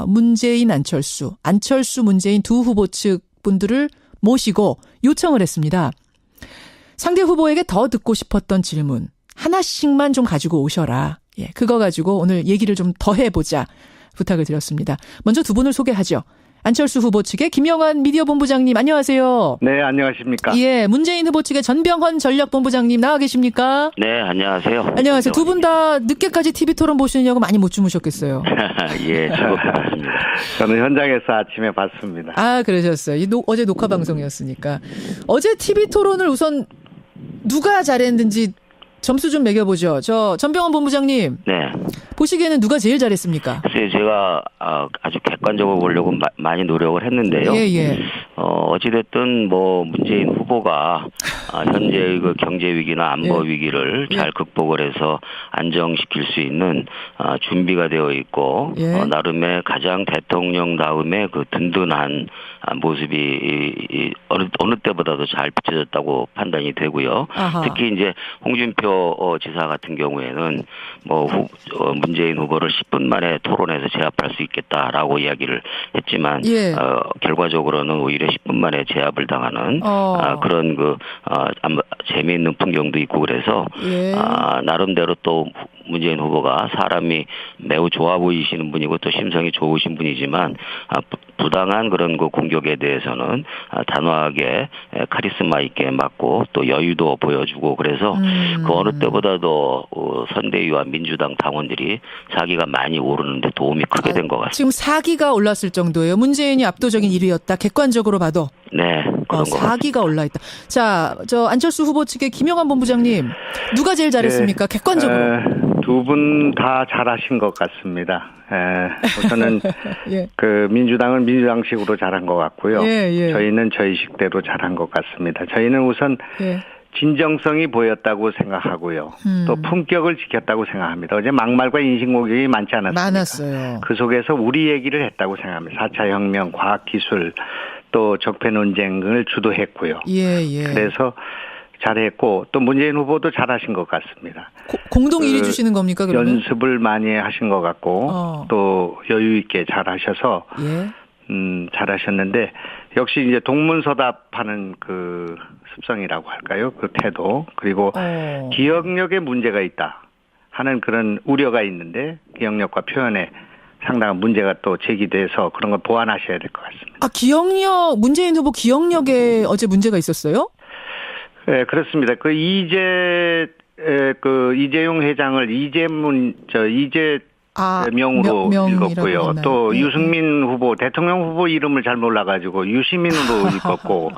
문재인, 안철수, 문재인 두 후보 측 분들을 모시고 요청을 했습니다. 상대 후보에게 더 듣고 싶었던 질문 하나씩만 좀 가지고 오셔라. 예, 그거 가지고 오늘 얘기를 좀 더 해보자 부탁을 드렸습니다. 먼저 두 분을 소개하죠. 안철수 후보 측의 김영환 미디어본부장님 안녕하세요. 네, 안녕하십니까. 예, 문재인 후보 측의 전병헌 전략본부장님 나와 계십니까? 네, 안녕하세요. 안녕하세요. 두 분 다 늦게까지 TV토론 보시느냐고 많이 못 주무셨겠어요. 예, 즐겁게 봤습니다. 저는 현장에서 아침에 봤습니다. 아, 그러셨어요. 어제 녹화 방송이었으니까. 어제 TV토론을 우선 누가 잘했는지 점수 좀 매겨보죠. 전병헌 본부장님. 네. 보시기에는 누가 제일 잘했습니까? 글쎄요, 제가 아주 객관적으로 보려고 많이 노력을 했는데요. 예. 어찌됐든 문재인 후보가 현재의 그 경제 위기나 안보 위기를 잘 극복을 해서 안정시킬 수 있는 준비가 되어 있고 나름의 가장 대통령다움의 그 든든한 모습이 어느 때보다도 잘 비춰졌다고 판단이 되고요. 아하. 특히 이제 홍준표 지사 같은 경우에는 문재인 후보를 10분 만에 토론에서 제압할 수 있겠다라고 이야기를 했지만 결과적으로는 오히려 10분 만에 제압을 당하는 그런 재미있는 풍경도 있고 그래서 나름대로 또 문재인 후보가 사람이 매우 좋아 보이시는 분이고 또 심성이 좋으신 분이지만 부당한 그런 그 공격에 대해서는 단호하게 카리스마 있게 맞고 또 여유도 보여주고 그래서 그 어느 때보다도 선대위와 민주당 당원들이 사기가 많이 오르는데 도움이 크게 된 것 같습니다. 지금 사기가 올랐을 정도예요. 문재인이 압도적인 1위였다. 객관적으로 봐도. 네. 그런 사기가 올라있다. 자, 안철수 후보 측의 김영환 본부장님. 누가 제일 잘했습니까? 객관적으로. 두 분 다 잘하신 것 같습니다. 우선은 그 민주당은 민주당식으로 잘한 것 같고요. 저희는 저희식대로 잘한 것 같습니다. 저희는 우선 진정성이 보였다고 생각하고요. 또 품격을 지켰다고 생각합니다. 어제 막말과 인신공격이 많지 않았습니까? 많았어요. 그 속에서 우리 얘기를 했다고 생각합니다. 4차 혁명, 과학기술, 또 적폐 논쟁을 주도했고요. 그래서 잘했고 또 문재인 후보도 잘하신 것 같습니다. 공동 1위 주시는 겁니까? 그러면? 연습을 많이 하신 것 같고 또 여유 있게 잘하셔서 잘하셨는데 역시 이제 동문서답하는 그 습성이라고 할까요? 그 태도 그리고 기억력에 문제가 있다 하는 그런 우려가 있는데 기억력과 표현에 상당한 문제가 또 제기돼서 그런 걸 보완하셔야 될 것 같습니다. 문재인 후보 기억력에 어제 문제가 있었어요? 네, 그렇습니다. 이재용 회장을 이재명으로 읽었고요. 또 유승민 후보, 대통령 후보 이름을 잘 몰라가지고 유시민으로 읽었고,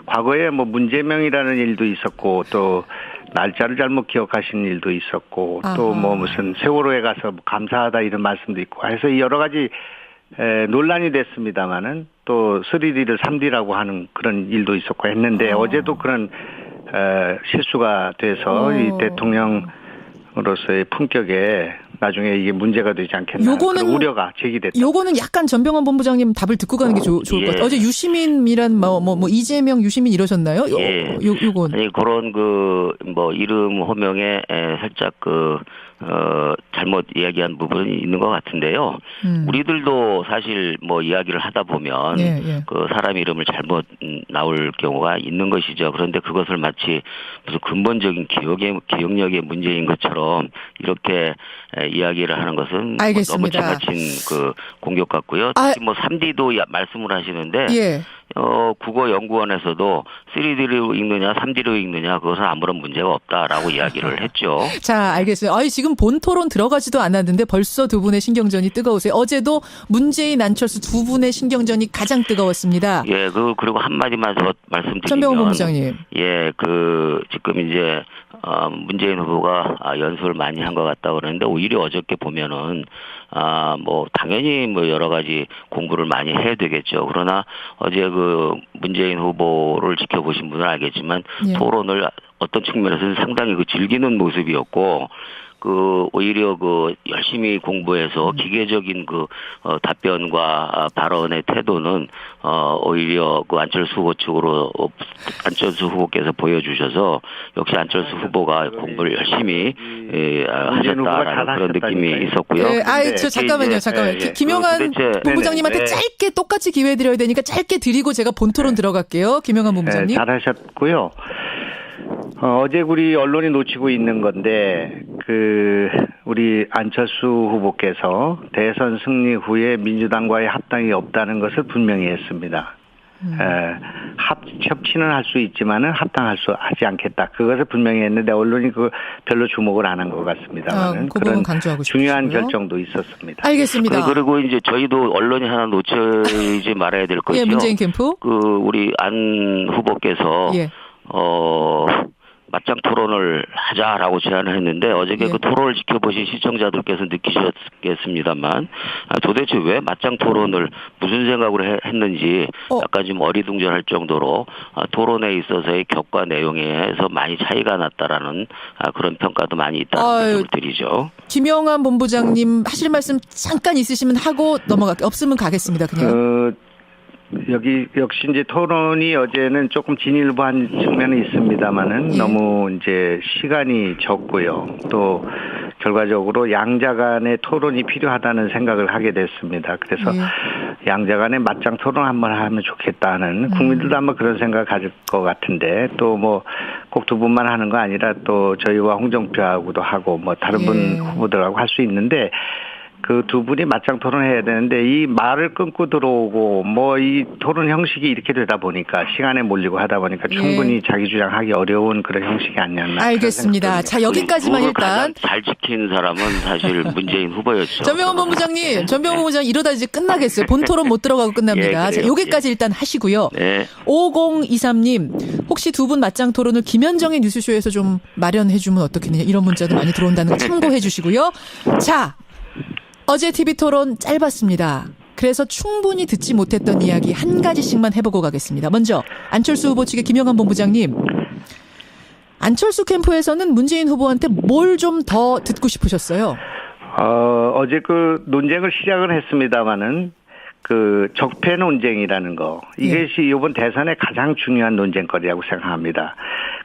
과거에 문재명이라는 일도 있었고, 또 날짜를 잘못 기억하신 일도 있었고, 또 무슨 세월호에 가서 감사하다 이런 말씀도 있고, 해서 여러 가지 논란이 됐습니다만은 또 3D를 3D라고 하는 그런 일도 있었고 했는데 어제도 그런 실수가 돼서 이 대통령으로서의 품격에 나중에 이게 문제가 되지 않겠나 그런 우려가 제기됐다. 요거는 약간 전병헌 본부장님 답을 듣고 가는 게 좋을 것 같아요. 어제 유시민이란 이재명 유시민 이러셨나요? 요건 아니 그런 이름 호명에 살짝 잘못 이야기한 부분이 있는 것 같은데요. 우리들도 사실 이야기를 하다 보면 그 사람 이름을 잘못 나올 경우가 있는 것이죠. 그런데 그것을 마치 무슨 근본적인 기억력의 문제인 것처럼 이렇게 이야기를 하는 것은 너무 지나친 그 공격 같고요. 특히 3D도 말씀을 하시는데 국어연구원에서도 3D로 읽느냐 3D로 읽느냐 그것은 아무런 문제가 없다라고 이야기를 했죠. 자, 알겠어요. 지금 본 토론 들어가지도 않았는데 벌써 두 분의 신경전이 뜨거우세요. 어제도 문재인, 안철수 두 분의 신경전이 가장 뜨거웠습니다. 그리고 한마디만 더 말씀드리면 전병헌 본부장님. 지금 이제 문재인 후보가 연습을 많이 한 것 같다 그러는데 오히려 어저께 보면은 당연히 여러 가지 공부를 많이 해야 되겠죠. 그러나 어제 그 문재인 후보를 지켜보신 분은 알겠지만 토론을 어떤 측면에서는 상당히 즐기는 모습이었고 오히려 열심히 공부해서 기계적인 답변과 발언의 태도는 오히려 안철수 후보 측으로 안철수 후보께서 보여주셔서 역시 안철수 후보가 공부를 열심히 하셨다라는 그런 느낌이 있었고요. 네, 잠깐만요. 김영한 본부장님한테 짧게 똑같이 기회 드려야 되니까 짧게 드리고 제가 본토론 들어갈게요. 김영한 본부장님. 네, 잘하셨고요. 어제 우리 언론이 놓치고 있는 건데 우리 안철수 후보께서 대선 승리 후에 민주당과의 합당이 없다는 것을 분명히 했습니다. 협치는 할 수 있지만은 하지 않겠다. 그것을 분명히 했는데 언론이 별로 주목을 안 한 것 같습니다만은 그 부분 강조하고 싶어요. 중요한 결정도 있었습니다. 알겠습니다. 그리고 이제 저희도 언론이 하나 놓치지 말아야 될 것이요. 예, 문재인 캠프. 우리 안 후보께서 맞짱 토론을 하자라고 제안을 했는데 어저께 그 토론을 지켜보신 시청자들께서 느끼셨겠습니다만 도대체 왜 맞짱 토론을 무슨 생각으로 했는지 약간 좀 어리둥절할 정도로 토론에 있어서의 격과 내용에서 많이 차이가 났다라는 그런 평가도 많이 있다는 말씀을 드리죠. 김영한 본부장님 하실 말씀 잠깐 있으시면 하고 없으면 가겠습니다. 그냥. 역시 이제 토론이 어제는 조금 진일보한 측면이 있습니다만은 너무 이제 시간이 적고요. 또 결과적으로 양자 간의 토론이 필요하다는 생각을 하게 됐습니다. 그래서 양자 간의 맞짱 토론 한번 하면 좋겠다는 국민들도 아마 그런 생각을 가질 것 같은데 또 꼭 두 분만 하는 거 아니라 또 저희와 홍정표하고도 하고 다른 분 후보들하고 할 수 있는데 그 두 분이 맞짱 토론해야 되는데 이 말을 끊고 들어오고 이 토론 형식이 이렇게 되다 보니까 시간에 몰리고 하다 보니까 충분히 자기 주장하기 어려운 그런 형식이 아니었나. 알겠습니다. 자, 여기까지만 일단. 잘 지킨 사람은 사실 문재인 후보였죠. 전병훈 본부장님 이러다 이제 끝나겠어요. 본토론 못 들어가고 끝납니다. 자, 여기까지 일단 하시고요. 5023님 혹시 두 분 맞짱 토론을 김현정의 뉴스쇼에서 좀 마련해주면 어떻겠느냐 이런 문자도 많이 들어온다는 거 참고해 주시고요. 자. 어제 TV토론 짧았습니다. 그래서 충분히 듣지 못했던 이야기 한 가지씩만 해보고 가겠습니다. 먼저 안철수 후보 측의 김영한 본부장님. 안철수 캠프에서는 문재인 후보한테 뭘 좀 더 듣고 싶으셨어요? 어제 논쟁을 시작을 했습니다마는 적폐 논쟁이라는 거 이것이 이번 대선의 가장 중요한 논쟁거리라고 생각합니다.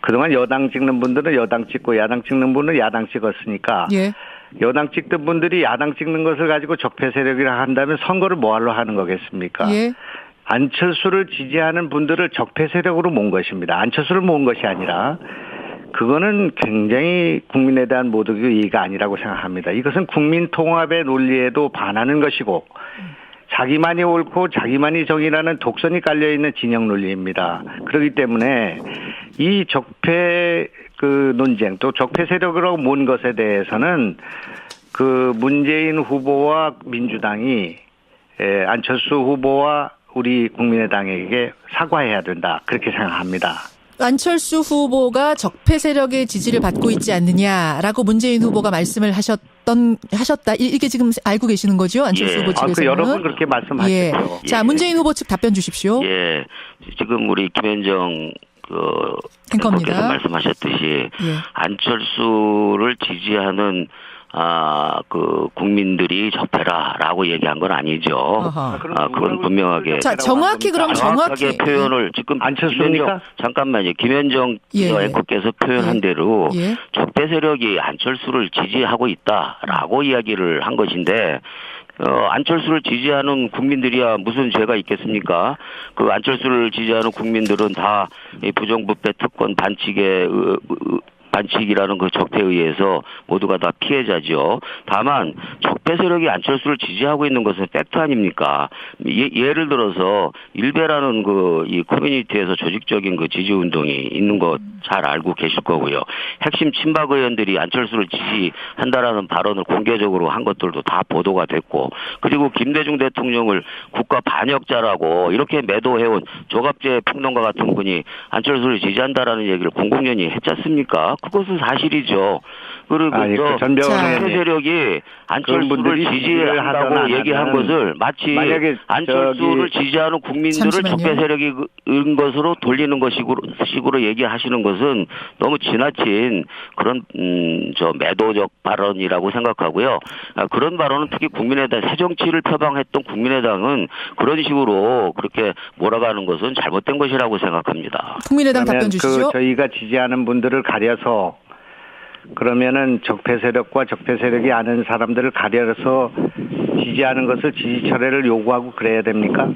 그동안 여당 찍는 분들은 여당 찍고 야당 찍는 분은 야당 찍었으니까 여당 찍던 분들이 야당 찍는 것을 가지고 적폐 세력이라 한다면 선거를 뭐하러 하는 거겠습니까? 안철수를 지지하는 분들을 적폐 세력으로 모은 것입니다. 안철수를 모은 것이 아니라 그거는 굉장히 국민에 대한 모독의 이의가 아니라고 생각합니다. 이것은 국민 통합의 논리에도 반하는 것이고 자기만이 옳고 자기만이 정의라는 독선이 깔려있는 진영 논리입니다. 그렇기 때문에 이 적폐 논쟁 또 적폐 세력으로 모은 것에 대해서는 문재인 후보와 민주당이 안철수 후보와 우리 국민의당에게 사과해야 된다. 그렇게 생각합니다. 안철수 후보가 적폐 세력의 지지를 받고 있지 않느냐라고 문재인 후보가 말씀을 하셨다. 이게 지금 알고 계시는 거죠? 안철수 후보 측에서는. 여러 분 그렇게 말씀하셨죠. 자, 문재인 후보 측 답변 주십시오. 지금 우리 김현정 앵커께서 말씀하셨듯이 안철수를 지지하는 국민들이 적폐라라고 얘기한 건 아니죠. 그건 분명하게. 자, 정확히 표현을 지금 안철수입니까? 잠깐만요. 김현정 앵커께서 표현한 대로 적폐 세력이 안철수를 지지하고 있다라고 이야기를 한 것인데 안철수를 지지하는 국민들이야 무슨 죄가 있겠습니까? 안철수를 지지하는 국민들은 다 부정부패 특권 반칙이라는 적폐에 의해서 모두가 다 피해자죠. 다만 적폐 세력이 안철수를 지지하고 있는 것은 팩트 아닙니까? 예를 들어서 일베라는 이 커뮤니티에서 조직적인 지지 운동이 있는 거 잘 알고 계실 거고요. 핵심 친박 의원들이 안철수를 지지한다라는 발언을 공개적으로 한 것들도 다 보도가 됐고, 그리고 김대중 대통령을 국가 반역자라고 이렇게 매도해온 조갑재 평론가 같은 분이 안철수를 지지한다라는 얘기를 공공연히 했지 않습니까? 그것은 사실이죠. 그리고 전병헌 세력이 안철수를 지지한다고 얘기한 것을 마치 안철수를 지지하는 국민들을 적폐 세력인 것으로 돌리는 식으로 얘기하시는 것은 너무 지나친 그런 매도적 발언이라고 생각하고요. 그런 발언은 특히 국민의당 새정치를 표방했던 국민의당은 그런 식으로 그렇게 몰아가는 것은 잘못된 것이라고 생각합니다. 국민의당 답변 주시죠. 저희가 지지하는 분들을 가려서 그러면은 적폐 세력과 적폐 세력이 아는 사람들을 가려서 지지하는 것을 지지 철회를 요구하고 그래야 됩니까?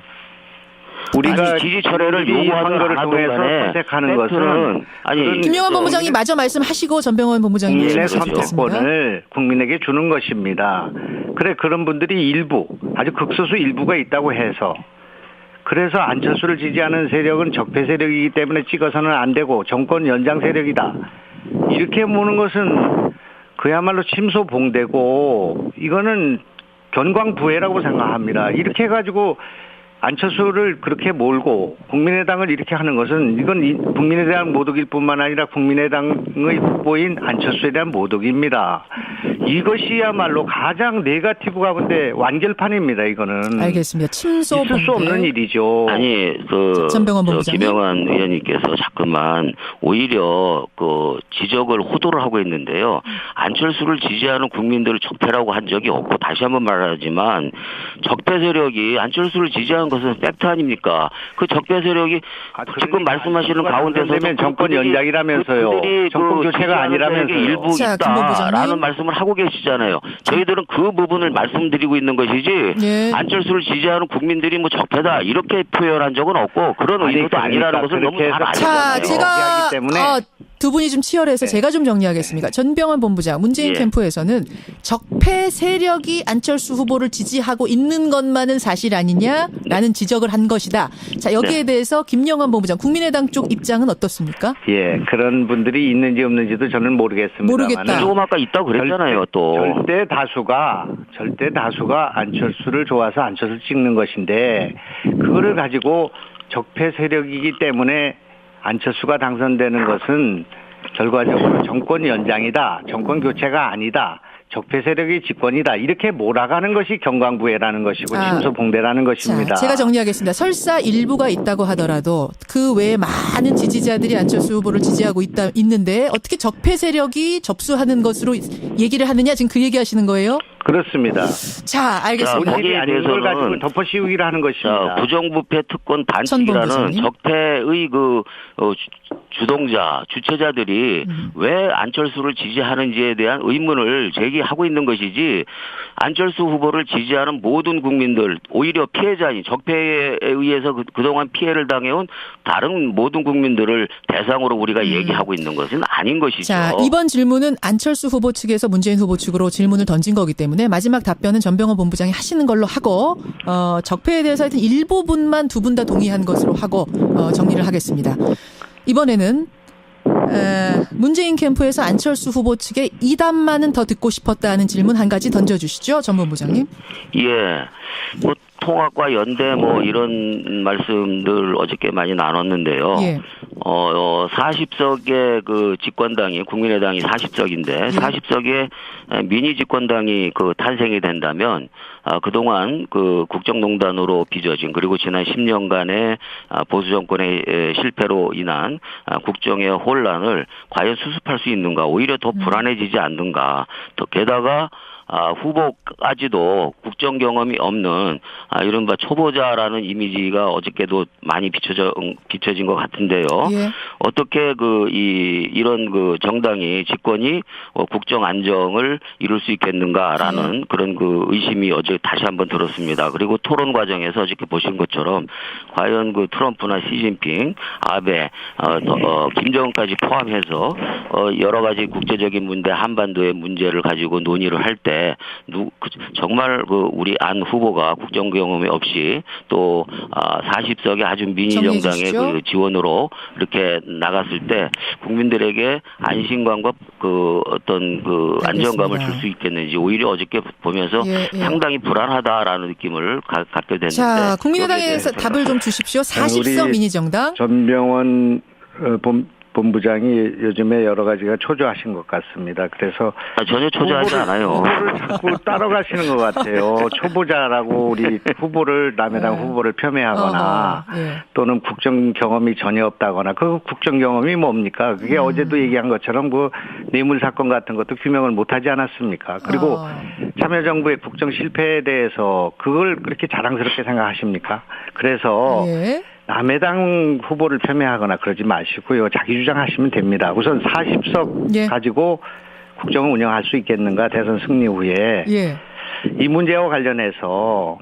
우리가 지지 철회를 요구하는 것을 통해서 선택하는 것은 김영환 본부장님 마저 말씀하시고 전병헌 본부장님 국민의 선택권을 국민에게 주는 것입니다. 그래 그런 분들이 일부 아주 극소수 일부가 있다고 해서 그래서 안철수를 지지하는 세력은 적폐 세력이기 때문에 찍어서는 안 되고 정권 연장 세력이다. 이렇게 보는 것은 그야말로 침소봉대고 이거는 견광부회라고 생각합니다. 이렇게 해가지고 안철수를 그렇게 몰고 국민의당을 이렇게 하는 것은 이건 국민의당 모독일 뿐만 아니라 국민의당의 후보인 안철수에 대한 모독입니다. 이것이야말로 가장 네거티브 가운데 완결판입니다. 이거는. 알겠습니다. 침소봉대. 있을 수 없는 일이죠. 아니 김영환 의원님께서 자꾸만 오히려 지적을 호도를 하고 있는데요. 안철수를 지지하는 국민들을 적폐라고 한 적이 없고 다시 한번 말하지만 적폐 세력이 안철수를 지지하는 것은 팩트 아닙니까? 그 적폐 세력이 지금 말씀하시는 가운데서는 정권 연장이라면서요. 정권 교체가 아니라면서요. 일부 있다라는 말씀을 하고 계시잖아요. 저희들은 그 부분을 말씀드리고 있는 것이지 안철수를 지지하는 국민들이 뭐 적폐다 이렇게 표현한 적은 없고 그런 의도도 아니라는 것을 너무 잘 아시잖아요. 제가 두 분이 좀 치열해서 제가 좀 정리하겠습니다. 전병헌 본부장, 문재인 캠프에서는 적폐 세력이 안철수 후보를 지지하고 있는 것만은 사실 아니냐라는 지적을 한 것이다. 자, 여기에 대해서 김영환 본부장, 국민의당 쪽 입장은 어떻습니까? 예, 그런 분들이 있는지 없는지도 저는 모르겠습니다. 모르겠다. 조금 아까 있다고 그랬잖아요, 또. 절대 다수가 안철수를 좋아서 안철수를 찍는 것인데 그거를 가지고 적폐 세력이기 때문에 안철수가 당선되는 것은 결과적으로 정권 연장이다. 정권 교체가 아니다. 적폐 세력의 집권이다. 이렇게 몰아가는 것이 견광부회라는 것이고 침소봉대라는 것입니다. 자, 제가 정리하겠습니다. 설사 일부가 있다고 하더라도 그 외에 많은 지지자들이 안철수 후보를 지지하고 있는데 어떻게 적폐 세력이 접수하는 것으로 얘기를 하느냐 지금 그 얘기하시는 거예요? 그렇습니다. 자, 알겠습니다. 본질이 아닌 걸 가지고 덮어씌우기를 하는 것입니다. 부정부패 특권 반칙이라는 적폐의 주체자들이 왜 안철수를 지지하는지에 대한 의문을 제기하고 있는 것이지 안철수 후보를 지지하는 모든 국민들 오히려 피해자인 적폐에 의해서 그동안 피해를 당해온 다른 모든 국민들을 대상으로 우리가 얘기하고 있는 것은 아닌 것이죠. 자, 이번 질문은 안철수 후보 측에서 문재인 후보 측으로 질문을 던진 거기 때문에 마지막 답변은 전병헌 본부장이 하시는 걸로 하고 적폐에 대해서 하여튼 일부분만 두 분 다 동의한 것으로 하고 정리를 하겠습니다. 이번에는 문재인 캠프에서 안철수 후보 측의 이 답만은 더 듣고 싶었다는 질문 한 가지 던져주시죠. 전 본부장님. 예. 통합과 연대 이런 말씀들 어저께 많이 나눴는데요. 예. 40석의 그 집권당이 국민의당이 40석인데 40석의 미니 집권당이 탄생이 된다면 그동안 국정농단으로 빚어진 그리고 지난 10년간의 보수 정권의 실패로 인한 국정의 혼란을 과연 수습할 수 있는가 오히려 더 불안해지지 않는가 또 게다가 후보까지도 국정 경험이 없는 이른바 초보자라는 이미지가 어저께도 많이 비춰진 것 같은데요. 예. 어떻게 이런 정당이 집권이 국정 안정을 이룰 수 있겠는가라는 그런 의심이 어제 다시 한번 들었습니다. 그리고 토론 과정에서 어저께 보신 것처럼 과연 트럼프나 시진핑, 아베, 김정은까지 포함해서 여러 가지 국제적인 문제, 한반도의 문제를 가지고 논의를 할 때 정말 우리 안 후보가 국정 경험이 없이 또 40석의 아주 미니 정당의 지원으로 이렇게 나갔을 때 국민들에게 안심감과 어떤 안정감을 줄 수 있겠는지 오히려 어저께 보면서 상당히 불안하다라는 느낌을 갖게 됐는데. 자, 국민의당에서 답을 좀 주십시오. 40석 미니 정당. 전병헌 본부장이 요즘에 여러 가지가 초조하신 것 같습니다. 그래서 전혀 초조하지 않아요. 후보를 자꾸 따라가시는 것 같아요. 초보자라고 우리 후보를 남의 당 후보를 폄훼하거나 또는 국정 경험이 전혀 없다거나 그 국정 경험이 뭡니까? 그게 어제도 얘기한 것처럼 그 뇌물 사건 같은 것도 규명을 못하지 않았습니까? 그리고 참여정부의 국정 실패에 대해서 그걸 그렇게 자랑스럽게 생각하십니까? 그래서 남의 당 후보를 폄훼하거나 그러지 마시고요. 자기 주장하시면 됩니다. 우선 40석 가지고 국정을 운영할 수 있겠는가 대선 승리 후에 이 문제와 관련해서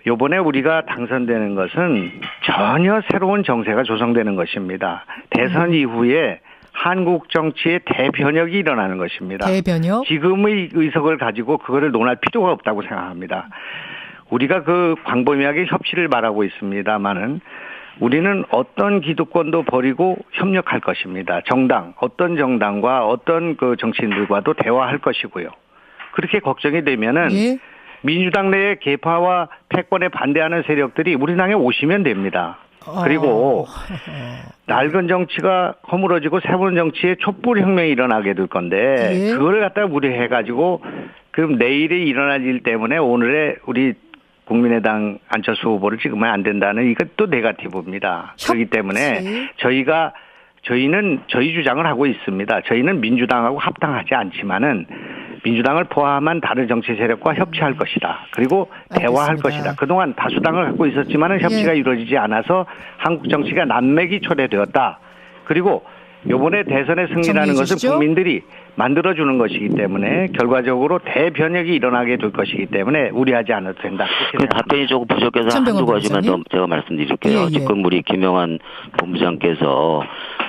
이번에 우리가 당선되는 것은 전혀 새로운 정세가 조성되는 것입니다. 대선 이후에 한국 정치의 대변혁이 일어나는 것입니다. 대변혁? 지금의 의석을 가지고 그거를 논할 필요가 없다고 생각합니다. 우리가 그 광범위하게 협치를 말하고 있습니다만은 우리는 어떤 기득권도 버리고 협력할 것입니다. 어떤 정당과 어떤 그 정치인들과도 대화할 것이고요. 그렇게 걱정이 되면은 민주당 내의 개파와 패권에 반대하는 세력들이 우리 당에 오시면 됩니다. 그리고 낡은 정치가 허물어지고 새로운 정치에 촛불 혁명이 일어나게 될 건데 그걸 갖다가 무리해가지고 그럼 내일이 일어날 일 때문에 오늘의 우리 국민의당 안철수 후보를 찍으면 안 된다는 이것도 네거티브입니다. 그렇기 때문에 저희는 저희 주장을 하고 있습니다. 저희는 민주당하고 합당하지 않지만은 민주당을 포함한 다른 정치 세력과 협치할 것이다. 그리고 대화할 것이다. 그동안 다수당을 갖고 있었지만은 협치가 이루어지지 않아서 한국 정치가 난맥이 초래되었다. 그리고 이번에 대선의 승리라는 것은 국민들이 만들어주는 것이기 때문에 결과적으로 대변혁이 일어나게 될 것이기 때문에 우려하지 않아도 된다. 답변이 조금 부족해서 한두 가지만 더 제가 말씀드릴게요. 지금 우리 김영환 본부장께서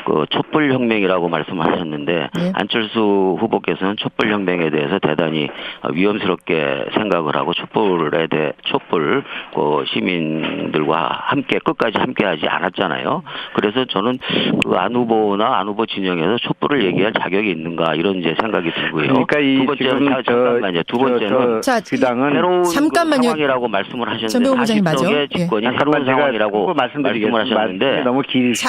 그 촛불혁명이라고 말씀하셨는데 안철수 후보께서는 촛불혁명에 대해서 대단히 위험스럽게 생각을 하고 촛불 그 시민들과 함께 끝까지 함께하지 않았잖아요. 그래서 저는 그 안 후보 진영에서 촛불을 얘기할 자격이 있는가 이런 이제 생각이 들고요. 그러니까 두 번째는 귀당은 새로운 상황이라고 말씀을 하셨는데 40석의 집권이 새로운 상황이라고 말씀을 하셨는데 너무 길으시기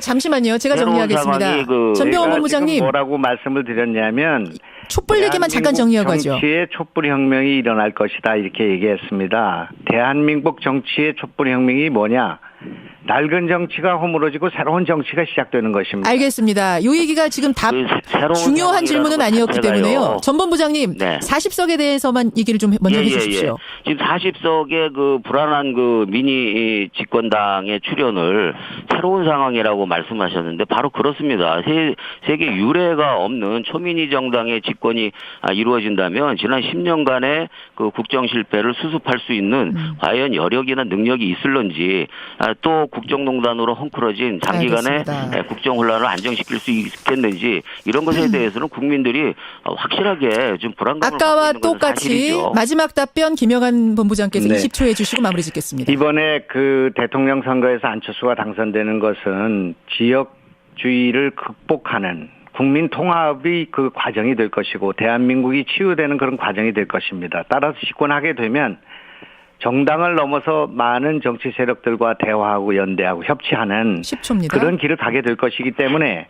잠시만요. 제가 정리하겠습니다. 전병헌 본부장님 뭐라고 말씀을 드렸냐면 촛불 얘기만 잠깐 정리하고 하죠. 정치의 촛불 혁명이 일어날 것이다 이렇게 얘기했습니다. 대한민국 정치의 촛불 혁명이 뭐냐? 낡은 정치가 허물어지고 새로운 정치가 시작되는 것입니다. 알겠습니다. 이 얘기가 지금 중요한 질문은 아니었기 때문에요. 전 본부장님 40석에 대해서만 얘기를 좀 먼저 해주십시오. 지금 40석의 그 불안한 그 미니 집권당의 출현을 새로운 상황이라고 말씀하셨는데 바로 그렇습니다. 세계 유례가 없는 초미니 정당의 집권이 이루어진다면 지난 10년간의 그 국정 실패를 수습할 수 있는 과연 여력이나 능력이 있을런지 또 국정농단으로 헝클어진 장기간의 국정 혼란을 안정시킬 수 있겠는지 이런 것에 대해서는 국민들이 확실하게 좀 불안감을 아까와 똑같이 마지막 답변 김영환 본부장께서 20초 해주시고 마무리 짓겠습니다. 이번에 그 대통령 선거에서 안철수가 당선되는 것은 지역주의를 극복하는 국민 통합이 그 과정이 될 것이고 대한민국이 치유되는 그런 과정이 될 것입니다. 따라서 집권하게 되면 정당을 넘어서 많은 정치 세력들과 대화하고 연대하고 협치하는 10초입니다. 그런 길을 가게 될 것이기 때문에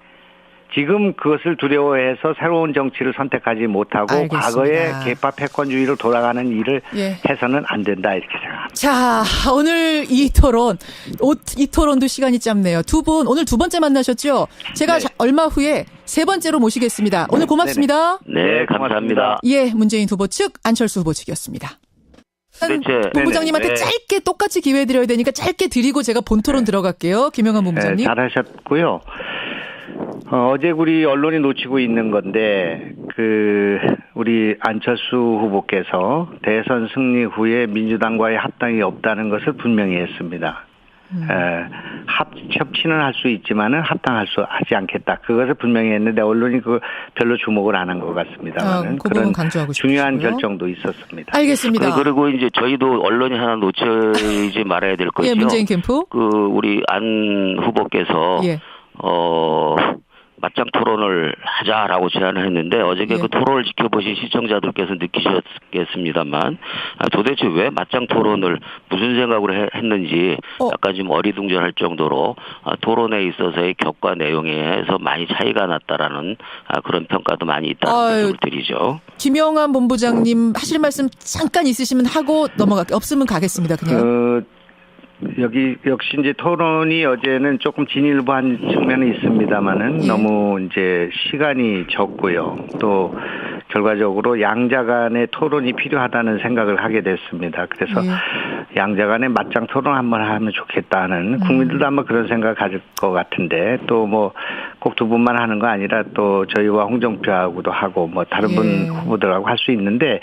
지금 그것을 두려워해서 새로운 정치를 선택하지 못하고 알겠습니다. 과거의 계파 패권주의로 돌아가는 일을 해서는 안 된다 이렇게 생각합니다. 자, 오늘 이 토론도 시간이 짧네요. 두 분 오늘 두 번째 만나셨죠? 제가 얼마 후에 세 번째로 모시겠습니다. 오늘 고맙습니다. 네, 감사합니다. 문재인 후보 측 안철수 후보 측이었습니다. 본부장님한테 짧게 똑같이 기회 드려야 되니까 짧게 드리고 제가 본토론 들어갈게요. 김영환 본부장님. 잘하셨고요. 어제 우리 언론이 놓치고 있는 건데 우리 안철수 후보께서 대선 승리 후에 민주당과의 합당이 없다는 것을 분명히 했습니다. 협치는 할 수 있지만은 하지 않겠다. 그것을 분명히 했는데 언론이 별로 주목을 안 한 것 같습니다만은 그런 중요한 결정도 있었습니다. 알겠습니다. 그리고 이제 저희도 언론이 하나 놓치지 말아야 될 것이요. 문재인 캠프. 우리 안 후보께서 맞짱 토론을 하자라고 제안을 했는데 어저께 그 토론을 지켜보신 시청자들께서 느끼셨겠습니다만 도대체 왜 맞짱 토론을 무슨 생각으로 했는지 약간 좀 어리둥절할 정도로 토론에 있어서의 격과 내용에서 많이 차이가 났다라는 그런 평가도 많이 있다는 말씀을 드리죠. 김영환 본부장님 하실 말씀 잠깐 있으시면 하고 넘어갈게요. 없으면 가겠습니다. 그냥. 여기 역시 이제 토론이 어제는 조금 진일보한 측면이 있습니다만은 너무 이제 시간이 적고요. 또 결과적으로 양자 간의 토론이 필요하다는 생각을 하게 됐습니다. 그래서 양자 간의 맞짱 토론 한번 하면 좋겠다는 국민들도 아마 그런 생각을 가질 것 같은데 또 뭐 꼭 두 분만 하는 거 아니라 또 저희와 홍정표하고도 하고 뭐 다른 분 후보들하고 할 수 있는데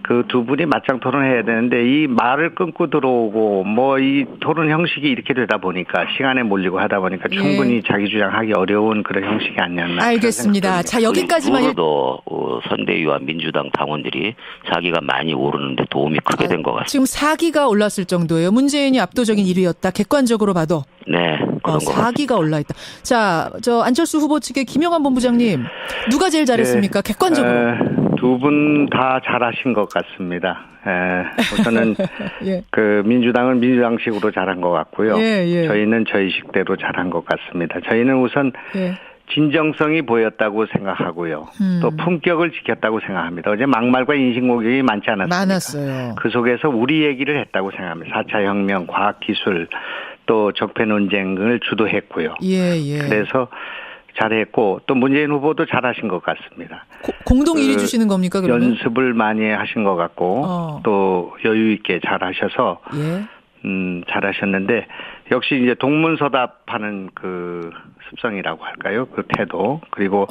그 두 분이 맞짱 토론해야 되는데 이 말을 끊고 들어오고 뭐 이 토론 형식이 이렇게 되다 보니까 시간에 몰리고 하다 보니까 충분히 자기 주장하기 어려운 그런 형식이 아니었나. 알겠습니다. 자, 여기까지만. 도 선대위와 민주당 당원들이 사기가 많이 오르는데 도움이 크게 된 것 같습니다. 지금 사기가 올랐을 정도예요. 문재인이 압도적인 1위였다. 객관적으로 봐도. 네. 그런 사기가 올라있다. 자, 저 안철수 후보 측의 김영환 본부장님 누가 제일 잘했습니까? 객관적으로. 두 분 다 잘하신 것 같습니다. 우선은 그 민주당은 민주당식으로 잘한 것 같고요. 저희는 저희식대로 잘한 것 같습니다. 저희는 우선 진정성이 보였다고 생각하고요. 또 품격을 지켰다고 생각합니다. 어제 막말과 인신공격이 많지 않았습니까? 많았어요. 그 속에서 우리 얘기를 했다고 생각합니다. 4차 혁명, 과학기술, 또 적폐 논쟁을 주도했고요. 그래서 잘했고 또 문재인 후보도 잘하신 것 같습니다. 공동 1위 주시는 겁니까? 그러면? 연습을 많이 하신 것 같고 또 여유 있게 잘하셔서 잘하셨는데 역시 이제 동문서답하는 그 습성이라고 할까요? 그 태도 그리고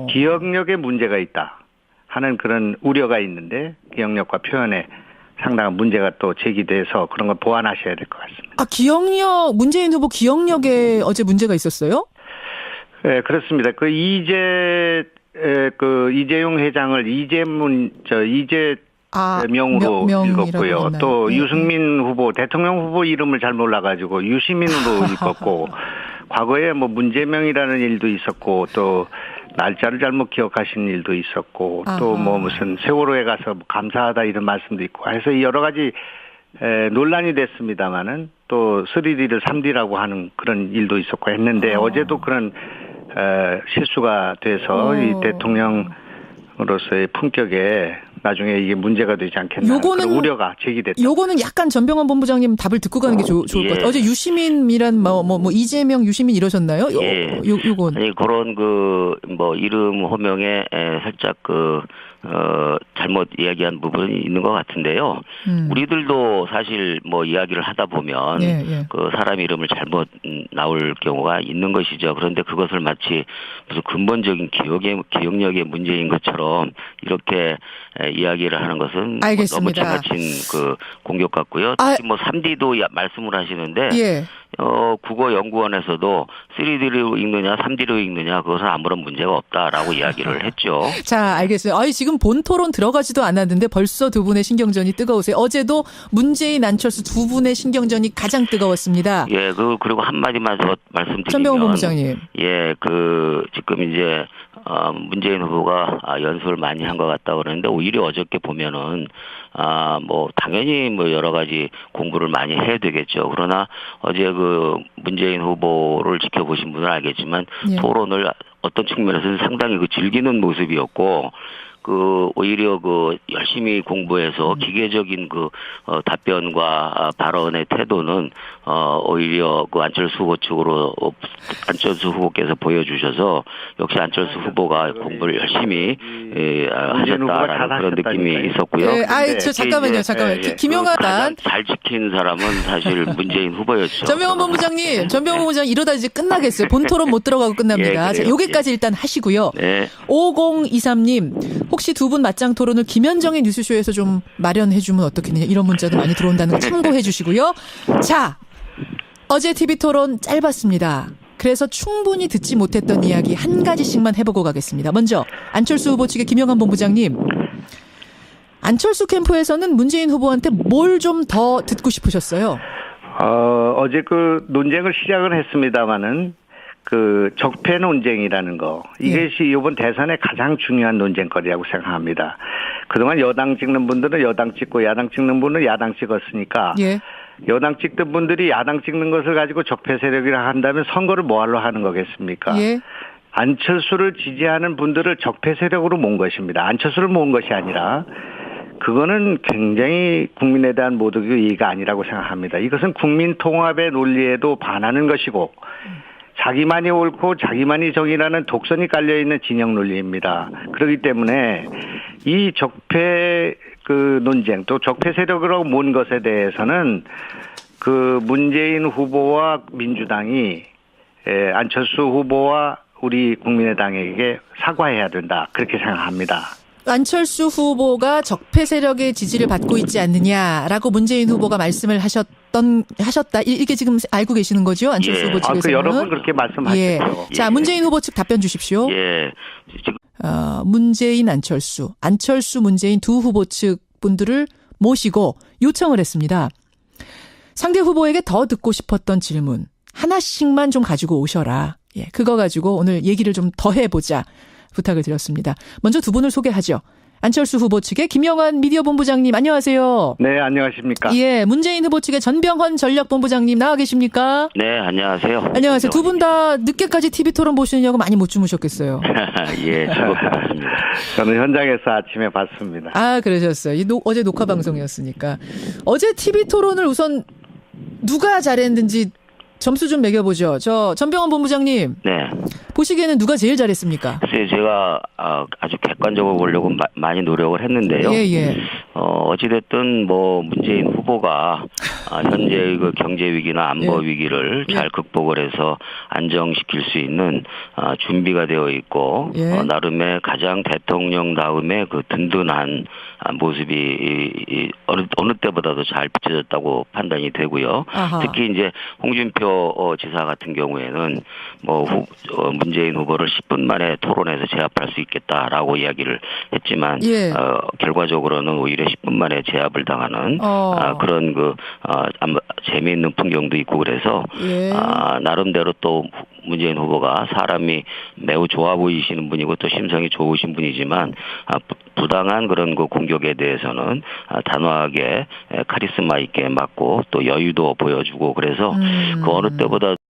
기억력에 문제가 있다 하는 그런 우려가 있는데 기억력과 표현에 상당한 문제가 또 제기돼서 그런 걸 보완하셔야 될 것 같습니다. 기억력 문재인 후보 기억력에 어제 문제가 있었어요? 네, 그렇습니다. 이재용 회장을 이재명으로 읽었고요. 또 유승민 후보, 대통령 후보 이름을 잘 몰라가지고 유시민으로 읽었고, 과거에 뭐 문제명이라는 일도 있었고, 또 날짜를 잘못 기억하신 일도 있었고, 또 뭐 무슨 세월호에 가서 감사하다 이런 말씀도 있고, 해서 여러 가지 논란이 됐습니다만은 또 3D를 3D라고 하는 그런 일도 있었고 했는데 어제도 그런 실수가 돼서 이 대통령으로서의 품격에 나중에 이게 문제가 되지 않겠나 그런 우려가 제기됐다. 요거는 약간 전병헌 본부장님 답을 듣고 가는 게 좋을 것 같아요. 어제 유시민이란 이재명 유시민 이러셨나요? 요건 아니 그런 이름 호명에 살짝 잘못 이야기한 부분이 있는 것 같은데요. 우리들도 사실 이야기를 하다 보면 그 사람 이름을 잘못 나올 경우가 있는 것이죠. 그런데 그것을 마치 무슨 근본적인 기억력의 문제인 것처럼 이렇게 이야기를 하는 것은 너무 지나친 공격 같고요. 특히 3D도 말씀을 하시는데 국어연구원에서도 3D로 읽느냐 3D로 읽느냐 그것은 아무런 문제가 없다라고 이야기를 했죠. 자, 알겠어요. 지금 본 토론 들어가지도 않았는데 벌써 두 분의 신경전이 뜨거우세요. 어제도 문재인 안철수 두 분의 신경전이 가장 뜨거웠습니다. 그리고 한마디만 더 말씀드리면 전병헌 본부장님. 지금 이제 문재인 후보가 연습을 많이 한 것 같다고 그러는데 오히려 어저께 보면은 당연히 여러 가지 공부를 많이 해야 되겠죠. 그러나 어제 문재인 후보를 지켜보신 분은 알겠지만 토론을 어떤 측면에서는 상당히 즐기는 모습이었고 오히려 열심히 공부해서 기계적인 답변과 발언의 태도는 오히려 안철수 후보 측으로 안철수 후보께서 보여주셔서 역시 안철수 후보가 공부를 열심히 하셨다라는 그런 느낌이 있었고요. 잠깐만요. 김영환 잘 지킨 사람은 사실 문재인 후보였죠. 전병헌 본부장님 이러다 이제 끝나겠어요. 본 토론 못 들어가고 끝납니다. 자, 여기까지 일단 하시고요. 5023님 혹시 두 분 맞짱 토론을 김현정의 뉴스쇼에서 좀 마련해주면 어떻겠느냐 이런 문자도 많이 들어온다는 거 참고해 주시고요. 자, 어제 TV 토론 짧았습니다. 그래서 충분히 듣지 못했던 이야기 한 가지씩만 해보고 가겠습니다. 먼저 안철수 후보 측의 김영환 본부장님. 안철수 캠프에서는 문재인 후보한테 뭘 좀 더 듣고 싶으셨어요? 어제 논쟁을 시작을 했습니다마는 그 적폐 논쟁이라는 거 이것이 이번 대선의 가장 중요한 논쟁거리라고 생각합니다. 그동안 여당 찍는 분들은 여당 찍고 야당 찍는 분은 야당 찍었으니까 예. 여당 찍던 분들이 야당 찍는 것을 가지고 적폐 세력이라 한다면 선거를 뭐하러 하는 거겠습니까? 예. 안철수를 지지하는 분들을 적폐 세력으로 모은 것입니다. 안철수를 모은 것이 아니라 그거는 굉장히 국민에 대한 모독의 이의가 아니라고 생각합니다. 이것은 국민 통합의 논리에도 반하는 것이고 자기만이 옳고 자기만이 정의라는 독선이 깔려있는 진영 논리입니다. 그렇기 때문에 이 적폐 그 논쟁 또 적폐 세력으로 모은 것에 대해서는 그 문재인 후보와 민주당이 안철수 후보와 우리 국민의당에게 사과해야 된다. 그렇게 생각합니다. 안철수 후보가 적폐 세력의 지지를 받고 있지 않느냐라고 문재인 후보가 말씀을 하셨다. 이게 지금 알고 계시는 거죠? 안철수 후보 측에서는. 그 여러 분 그렇게 말씀하셨죠. 예. 자, 문재인 후보 측 답변 주십시오. 예. 문재인 안철수 문재인 두 후보 측 분들을 모시고 요청을 했습니다. 상대 후보에게 더 듣고 싶었던 질문 하나씩만 좀 가지고 오셔라. 예, 그거 가지고 오늘 얘기를 좀 더 해보자 부탁을 드렸습니다. 먼저 두 분을 소개하죠. 안철수 후보 측의 김영환 미디어 본부장님 안녕하세요. 네, 안녕하십니까. 예, 문재인 후보 측의 전병헌 전략본부장님 나와 계십니까? 네, 안녕하세요. 안녕하세요. 두 분 다 늦게까지 TV토론 보시느냐고 많이 못 주무셨겠어요. 예, 즐겁습니다. 저는 현장에서 아침에 봤습니다. 아, 그러셨어요. 어제 녹화 방송이었으니까. 어제 TV토론을 우선 누가 잘했는지 점수 좀 매겨보죠. 전병헌 본부장님. 네. 보시기에는 누가 제일 잘했습니까? 글쎄요, 제가 아주 객관적으로 보려고 많이 노력을 했는데요. 예. 어찌됐든 문재인 후보가 현재의 그 경제 위기나 안보 위기를 잘 극복을 해서 안정시킬 수 있는 준비가 되어 있고 나름의 가장 대통령 다음에 그 든든한 모습이 어느 때보다도 잘 비춰졌다고 판단이 되고요. 아하. 특히 이제 홍준표 지사 같은 경우에는 문재인 후보를 10분 만에 토론에서 제압할 수 있겠다라고 이야기를 했지만 결과적으로는 오히려 10분 만에 제압을 당하는 그런 재미있는 풍경도 있고 그래서 나름대로 또 문재인 후보가 사람이 매우 좋아 보이시는 분이고 또 심성이 좋으신 분이지만 부당한 그런 그 공격에 대해서는 단호하게 카리스마 있게 맞고 또 여유도 보여주고 그래서 그 어느 때보다